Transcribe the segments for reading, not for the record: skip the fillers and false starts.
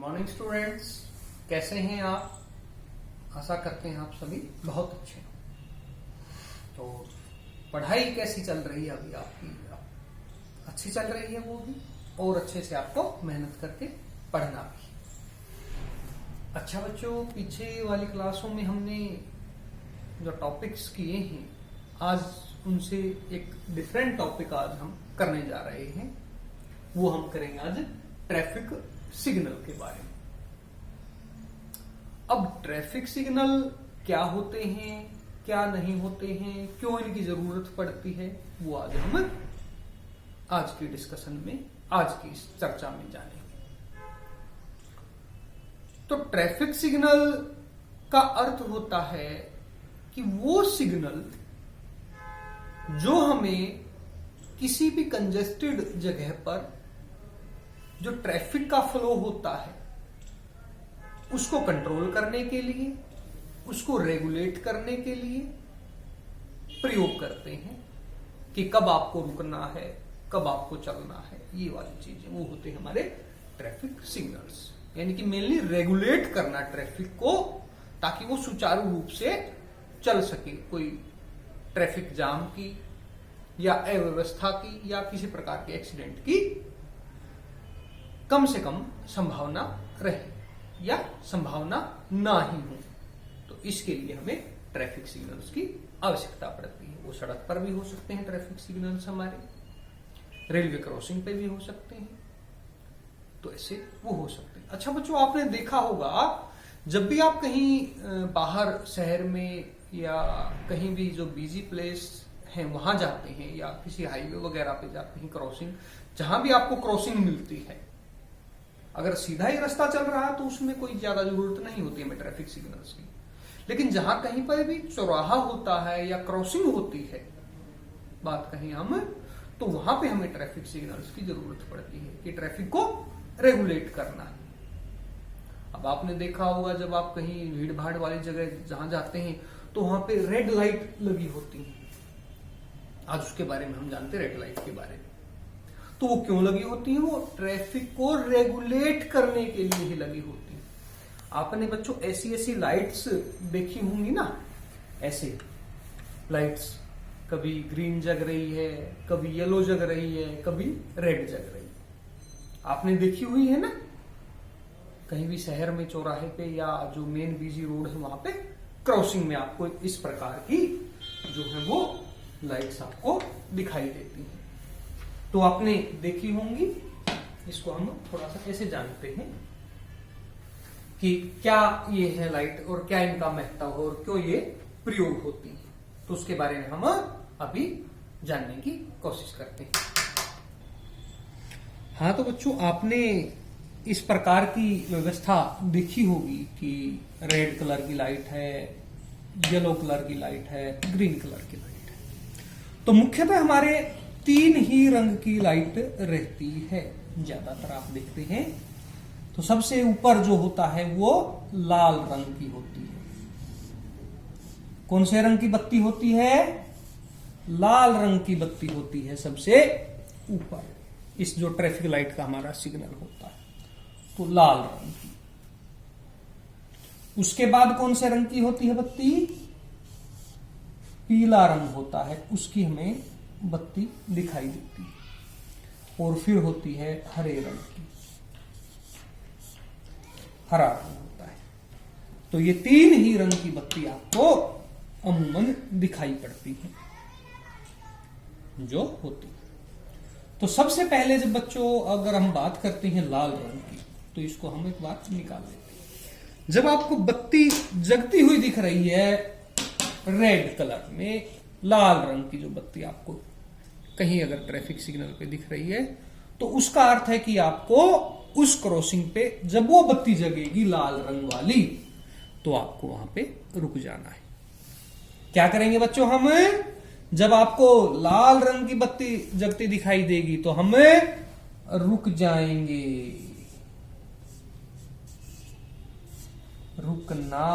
Morning students, कैसे हैं आप? आशा करते हैं आप सभी बहुत अच्छे हो। तो पढ़ाई कैसी चल रही है अभी आपकी? अच्छी चल रही है वो भी, और अच्छे से आपको मेहनत करके पढ़ना भी। अच्छा बच्चों, पीछे वाली क्लासों में हमने जो टॉपिक्स किए हैं, आज उनसे एक डिफरेंट टॉपिक आज हम करने जा रहे हैं। वो हम करेंगे आज ट्रैफिक सिग्नल के बारे में। अब ट्रैफिक सिग्नल क्या होते हैं, क्या नहीं होते हैं, क्यों इनकी जरूरत पड़ती है, वो आज हम आज की डिस्कशन में, आज की इस चर्चा में जानेंगे। तो ट्रैफिक सिग्नल का अर्थ होता है कि वो सिग्नल जो हमें किसी भी कंजेस्टेड जगह पर जो ट्रैफिक का फ्लो होता है उसको कंट्रोल करने के लिए, उसको रेगुलेट करने के लिए प्रयोग करते हैं कि कब आपको रुकना है, कब आपको चलना है। ये वाली चीजें वो होते हैं हमारे ट्रैफिक सिग्नल्स। यानी कि मेनली रेगुलेट करना ट्रैफिक को, ताकि वो सुचारू रूप से चल सके। कोई ट्रैफिक जाम की या अव्यवस्था की या किसी प्रकार के एक्सीडेंट की कम से कम संभावना रहे या संभावना ना ही हो। तो इसके लिए हमें ट्रैफिक सिग्नल्स की आवश्यकता पड़ती है। वो सड़क पर भी हो सकते हैं ट्रैफिक सिग्नल्स, हमारे रेलवे क्रॉसिंग पे भी हो सकते हैं। तो ऐसे वो हो सकते हैं। अच्छा बच्चों, आपने देखा होगा जब भी आप कहीं बाहर शहर में या कहीं भी जो बिजी प्लेस है वहां जाते हैं, या किसी हाईवे वगैरह पे जाते हैं, क्रॉसिंग, जहां भी आपको क्रॉसिंग मिलती है, अगर सीधा ही रास्ता चल रहा है तो उसमें कोई ज्यादा जरूरत नहीं होती है ट्रैफिक सिग्नल्स की। लेकिन जहां कहीं पर भी चौराहा होता है या क्रॉसिंग होती है, बात कहीं हम, तो वहां पे हमें ट्रैफिक सिग्नल्स की जरूरत पड़ती है कि ट्रैफिक को रेगुलेट करना है। अब आपने देखा होगा जब आप कहीं भीड़ भाड़ वाली जगह जहां जाते हैं तो वहां पे रेड लाइट लगी होती है। आज उसके बारे में हम जानते हैं, रेड लाइट के बारे में। तो वो क्यों लगी होती है? वो ट्रैफिक को रेगुलेट करने के लिए ही लगी होती है। आपने बच्चों ऐसी ऐसी लाइट्स देखी होंगी ना, ऐसे लाइट्स, कभी ग्रीन जग रही है, कभी येलो जग रही है, कभी रेड जग रही है। आपने देखी हुई है ना, कहीं भी शहर में चौराहे पे या जो मेन बिजी रोड है वहां पे क्रॉसिंग में आपको इस प्रकार की जो है वो लाइट्स आपको दिखाई देती हैं। तो आपने देखी होंगी। इसको हम थोड़ा सा कैसे जानते हैं कि क्या ये है लाइट और क्या इनका महत्व और क्यों ये प्रयोग होती है, तो उसके बारे में हम अभी जानने की कोशिश करते हैं। हाँ तो बच्चों, आपने इस प्रकार की व्यवस्था देखी होगी कि रेड कलर की लाइट है, येलो कलर की लाइट है, ग्रीन कलर की लाइट है। तो मुख्यतः हमारे 3 ही रंग की लाइट रहती है। ज्यादातर आप देखते हैं तो सबसे ऊपर जो होता है वो लाल रंग की होती है। कौन से रंग की बत्ती होती है? लाल रंग की बत्ती होती है सबसे ऊपर। इस जो ट्रैफिक लाइट का हमारा सिग्नल होता है तो लाल रंग की। उसके बाद कौन से रंग की होती है बत्ती? पीला रंग होता है, उसकी हमें बत्ती दिखाई देती है। और फिर होती है हरे रंग की, हरा रंग होता है। तो ये 3 ही रंग की बत्ती आपको अमूमन दिखाई पड़ती है जो होती है। तो सबसे पहले जब बच्चों अगर हम बात करते हैं लाल रंग की, तो इसको हम एक बात निकाल लेते हैं। जब आपको बत्ती जगती हुई दिख रही है रेड कलर में, लाल रंग की जो बत्ती आपको कहीं अगर ट्रैफिक सिग्नल पे दिख रही है, तो उसका अर्थ है कि आपको उस क्रॉसिंग पे जब वो बत्ती जगेगी लाल रंग वाली, तो आपको वहां पे रुक जाना है। क्या करेंगे बच्चों हम? जब आपको लाल रंग की बत्ती जगती दिखाई देगी तो हम रुक जाएंगे। रुकना,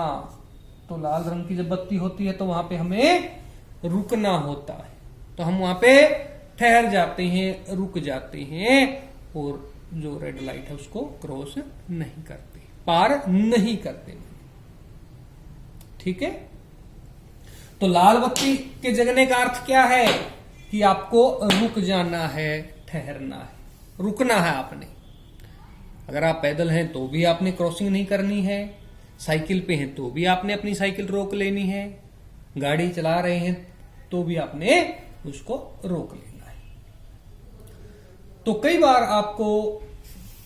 तो लाल रंग की जब बत्ती होती है तो वहां पे हमें रुकना होता है। तो हम वहां पे ठहर जाते हैं, रुक जाते हैं और जो रेड लाइट है उसको क्रॉस नहीं करते, पार नहीं करते। ठीक है, तो लाल बत्ती के जगने का अर्थ क्या है कि आपको रुक जाना है, ठहरना है, रुकना है आपने। अगर आप पैदल हैं तो भी आपने क्रॉसिंग नहीं करनी है, साइकिल पे हैं तो भी आपने अपनी साइकिल रोक लेनी है, गाड़ी चला रहे हैं तो भी आपने उसको रोक लेना है। तो कई बार आपको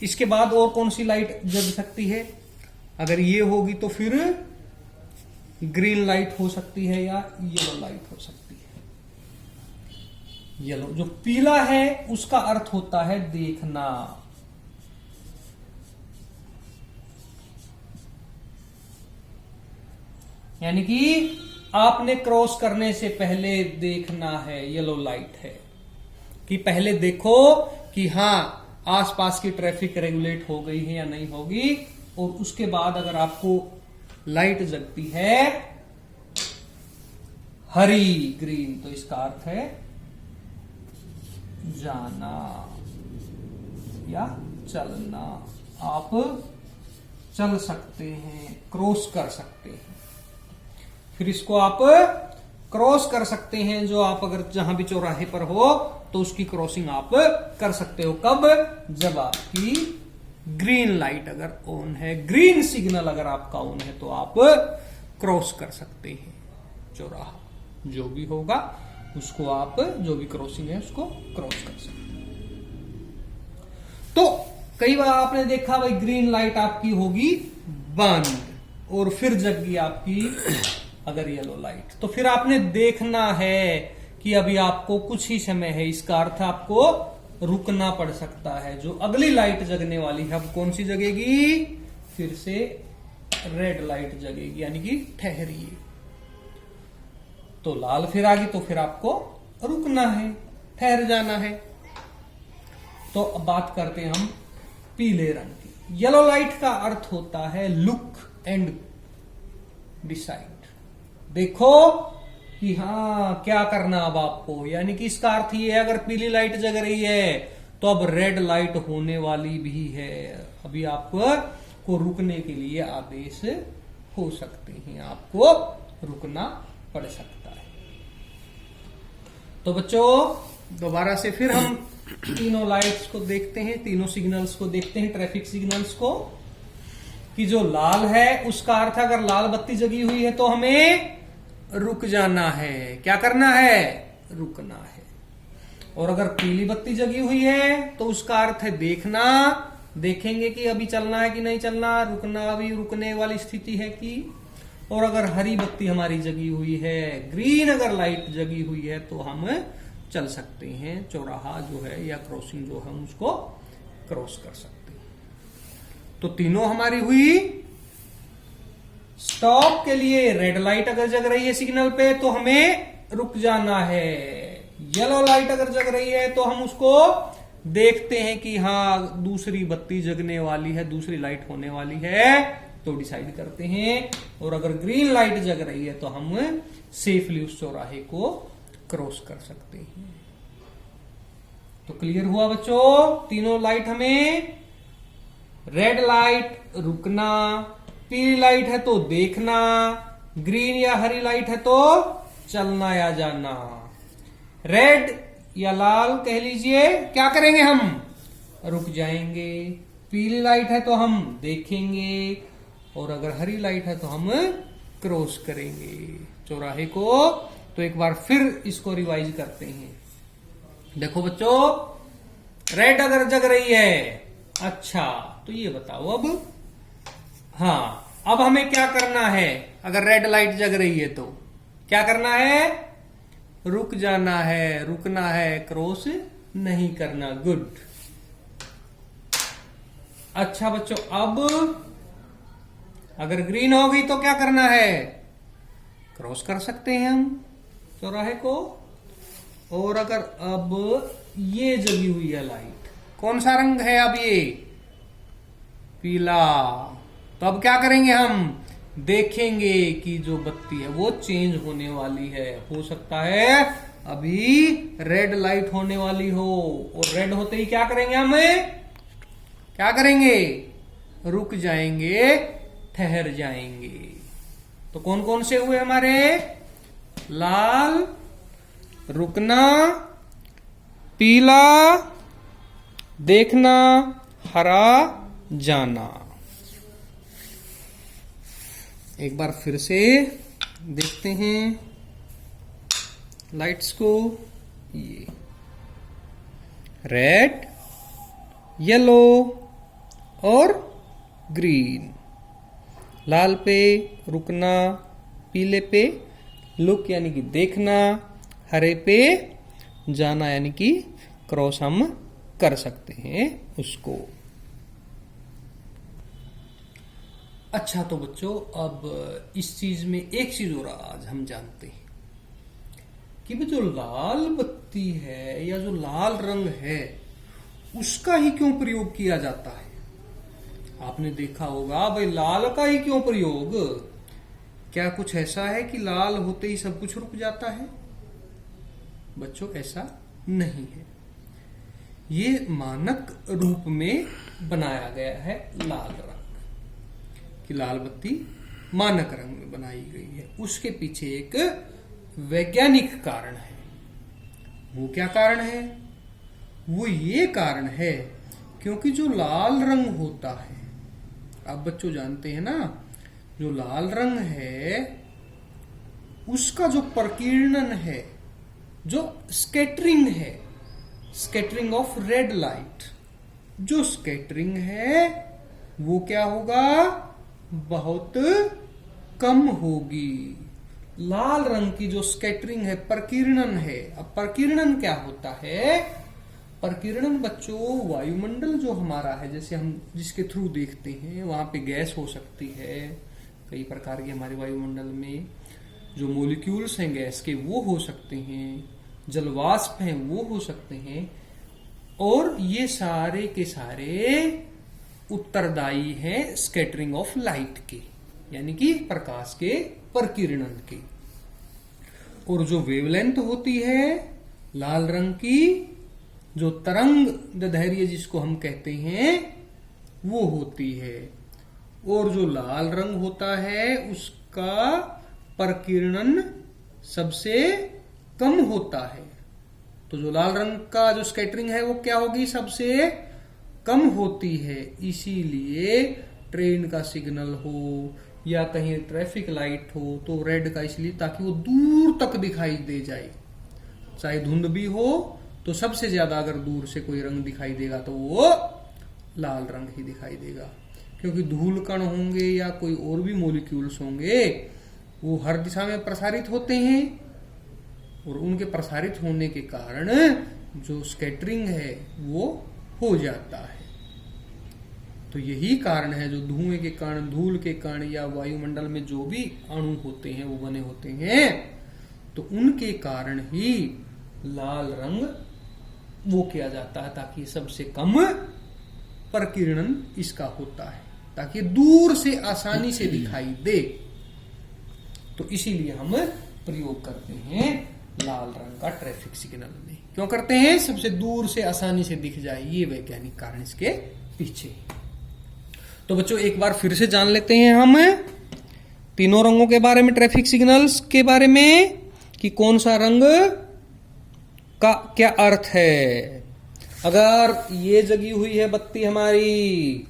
इसके बाद और कौन सी लाइट जग सकती है? अगर ये होगी तो फिर ग्रीन लाइट हो सकती है या येलो लाइट हो सकती है। येलो, जो पीला है उसका अर्थ होता है देखना, यानी कि आपने क्रॉस करने से पहले देखना है। येलो लाइट है कि पहले देखो कि हां आसपास की ट्रैफिक रेगुलेट हो गई है या नहीं होगी, और उसके बाद अगर आपको लाइट जगती है हरी ग्रीन तो इसका अर्थ है जाना या चलना, आप चल सकते हैं, क्रॉस कर सकते हैं। फिर इसको आप क्रॉस कर सकते हैं, जो आप अगर जहां भी चौराहे पर हो तो उसकी क्रॉसिंग आप कर सकते हो। कब? जब आपकी ग्रीन लाइट अगर ऑन है, ग्रीन सिग्नल अगर आपका ऑन है तो आप क्रॉस कर सकते हैं चौराहा, जो भी होगा उसको आप, जो भी क्रॉसिंग है उसको क्रॉस कर सकते हैं। तो कई बार आपने देखा भाई ग्रीन लाइट आपकी होगी बंद और फिर जग गई आपकी अगर येलो लाइट, तो फिर आपने देखना है कि अभी आपको कुछ ही समय है, इसका अर्थ आपको रुकना पड़ सकता है। जो अगली लाइट जगने वाली है अब कौन सी जगेगी? फिर से रेड लाइट जगेगी, यानी कि ठहरिए। तो लाल फिर आ गई तो फिर आपको रुकना है, ठहर जाना है। तो अब बात करते हैं हम पीले रंग की। येलो लाइट का अर्थ होता है लुक एंड डिसाइड, देखो कि हाँ क्या करना अब आपको, यानी कि इसका अर्थ ये है अगर पीली लाइट जग रही है तो अब रेड लाइट होने वाली भी है, अभी आपको रुकने के लिए आदेश हो सकते हैं, आपको रुकना पड़ सकता है। तो बच्चों दोबारा से फिर हम तीनों लाइट्स को देखते हैं, तीनों सिग्नल्स को देखते हैं, ट्रैफिक सिग्नल्स को, कि जो लाल है उसका अर्थ अगर लाल बत्ती जगी हुई है तो हमें रुक जाना है, क्या करना है? रुकना है। और अगर पीली बत्ती जगी हुई है तो उसका अर्थ है देखना, देखेंगे कि अभी चलना है कि नहीं चलना, रुकना, अभी रुकने वाली स्थिति है कि। और अगर हरी बत्ती हमारी जगी हुई है, ग्रीन अगर लाइट जगी हुई है तो हम चल सकते हैं, चौराहा जो है या क्रॉसिंग जो हम उसको क्रॉस कर सकते हैं। तो तीनों हमारी हुई। स्टॉप के लिए रेड लाइट अगर जग रही है सिग्नल पे तो हमें रुक जाना है, येलो लाइट अगर जग रही है तो हम उसको देखते हैं कि हाँ दूसरी बत्ती जगने वाली है, दूसरी लाइट होने वाली है, तो डिसाइड करते हैं। और अगर ग्रीन लाइट जग रही है तो हम सेफली उस चौराहे को क्रॉस कर सकते हैं। तो क्लियर हुआ बच्चों? तीनों लाइट हमें, रेड लाइट रुकना, पीली लाइट है तो देखना, ग्रीन या हरी लाइट है तो चलना या जाना। रेड या लाल कह लीजिए, क्या करेंगे हम? रुक जाएंगे। पीली लाइट है तो हम देखेंगे, और अगर हरी लाइट है तो हम क्रॉस करेंगे चौराहे को। तो एक बार फिर इसको रिवाइज करते हैं। देखो बच्चों, रेड अगर जग रही है, अच्छा तो ये बताओ अब, हाँ अब हमें क्या करना है? अगर रेड लाइट जग रही है तो क्या करना है? रुक जाना है, रुकना है, क्रॉस नहीं करना। गुड। अच्छा बच्चों, अब अगर ग्रीन हो गई तो क्या करना है? क्रॉस कर सकते हैं हम चौराहे को। और अगर अब ये जगी हुई है लाइट, कौन सा रंग है अब ये? पीला। तो अब क्या करेंगे हम? देखेंगे कि जो बत्ती है वो चेंज होने वाली है। हो सकता है अभी रेड लाइट होने वाली हो, और रेड होते ही क्या करेंगे हम? क्या करेंगे? रुक जाएंगे, ठहर जाएंगे। तो कौन कौन से हुए हमारे? लाल रुकना, पीला देखना, हरा जाना। एक बार फिर से देखते हैं लाइट्स को। ये रेड, येलो और ग्रीन। लाल पे रुकना, पीले पे लुक यानी कि देखना, हरे पे जाना यानी कि क्रॉस हम कर सकते हैं उसको। अच्छा तो बच्चों, अब इस चीज में एक चीज और आज हम जानते हैं कि जो लाल बत्ती है या जो लाल रंग है उसका ही क्यों प्रयोग किया जाता है। आपने देखा होगा भाई, लाल का ही क्यों प्रयोग? क्या कुछ ऐसा है कि लाल होते ही सब कुछ रुक जाता है? बच्चों ऐसा नहीं है। ये मानक रूप में बनाया गया है लाल रंग, कि लाल बत्ती मानक रंग में बनाई गई है। उसके पीछे एक वैज्ञानिक कारण है। वो क्या कारण है? वो ये कारण है क्योंकि जो लाल रंग होता है, आप बच्चों जानते हैं ना, जो लाल रंग है उसका जो प्रकीर्णन है, जो स्कैटरिंग है, स्कैटरिंग ऑफ रेड लाइट, जो स्कैटरिंग है वो क्या होगा? बहुत कम होगी। लाल रंग की जो स्कैटरिंग है, प्रकीर्णन है। अब प्रकीर्णन क्या होता है? प्रकीर्णन बच्चों वायुमंडल जो हमारा है, जैसे हम जिसके थ्रू देखते हैं, वहां पे गैस हो सकती है, कई प्रकार के हमारे वायुमंडल में जो मॉलिक्यूल्स हैं गैस के वो हो सकते हैं, जलवाष्प हैं वो हो सकते हैं, और ये सारे के सारे उत्तरदायी हैं स्कैटरिंग ऑफ लाइट के, यानी कि प्रकाश के प्रकीर्णन के। और जो वेवलेंथ होती है लाल रंग की, जो तरंग दैर्ध्य जिसको हम कहते हैं, वो होती है। और जो लाल रंग होता है उसका प्रकीर्णन सबसे कम होता है। तो जो लाल रंग का जो स्कैटरिंग है वो क्या होगी? सबसे कम होती है। इसीलिए ट्रेन का सिग्नल हो या कहीं ट्रैफिक लाइट हो तो रेड का इसलिए ताकि वो दूर तक दिखाई दे जाए। चाहे धुंध भी हो तो सबसे ज्यादा अगर दूर से कोई रंग दिखाई देगा तो वो लाल रंग ही दिखाई देगा, क्योंकि धूल कण होंगे या कोई और भी मॉलिक्यूल्स होंगे वो हर दिशा में प्रसारित होते हैं, और उनके प्रसारित होने के कारण जो स्कैटरिंग है वो हो जाता है। तो यही कारण है, जो धुएं के कण, धूल के कण या वायुमंडल में जो भी अणु होते हैं वो बने होते हैं, तो उनके कारण ही लाल रंग वो किया जाता है, ताकि सबसे कम प्रकीर्णन इसका होता है, ताकि दूर से आसानी से दिखाई दे। तो इसीलिए हम प्रयोग करते हैं लाल रंग का ट्रैफिक सिग्नल में। क्यों करते हैं? सबसे दूर से आसानी से दिख जाए, ये वैज्ञानिक कारण इसके पीछे। तो बच्चों एक बार फिर से जान लेते हैं हम तीनों रंगों के बारे में, ट्रैफिक सिग्नल्स के बारे में, कि कौन सा रंग का क्या अर्थ है। अगर ये जगी हुई है बत्ती हमारी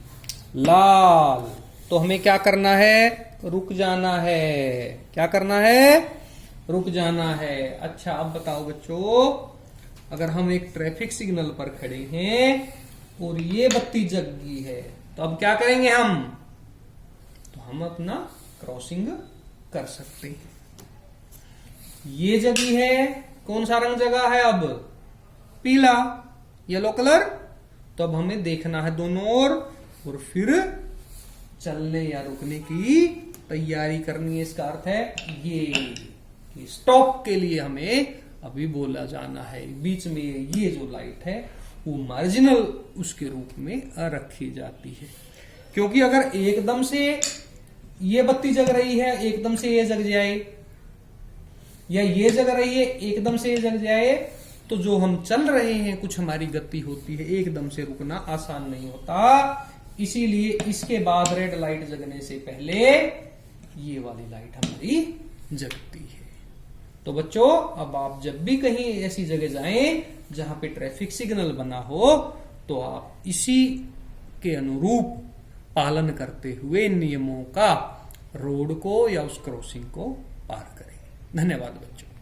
लाल, तो हमें क्या करना है? रुक जाना है। क्या करना है? रुक जाना है। अच्छा अब बताओ बच्चों, अगर हम एक ट्रैफिक सिग्नल पर खड़े हैं और ये बत्ती जग गई है तो अब क्या करेंगे हम? तो हम अपना क्रॉसिंग कर सकते हैं। ये जगी है, कौन सा रंग जगा है अब? पीला, येलो कलर। तो अब हमें देखना है दोनों ओर और फिर चलने या रुकने की तैयारी करनी है। इसका अर्थ है ये स्टॉप के लिए हमें अभी बोला जाना है। बीच में ये जो लाइट है वो मार्जिनल उसके रूप में रखी जाती है, क्योंकि अगर एकदम से ये बत्ती जग रही है एकदम से ये जग जाए, या ये जग रही है एकदम से ये जग जाए, तो जो हम चल रहे हैं, कुछ हमारी गति होती है, एकदम से रुकना आसान नहीं होता। इसीलिए इसके बाद रेड लाइट जगने से पहले ये वाली लाइट हमारी जगती है। तो बच्चों, अब आप जब भी कहीं ऐसी जगह जाएं जहां पे ट्रैफिक सिग्नल बना हो, तो आप इसी के अनुरूप पालन करते हुए नियमों का रोड को या उस क्रॉसिंग को पार करें। धन्यवाद बच्चों।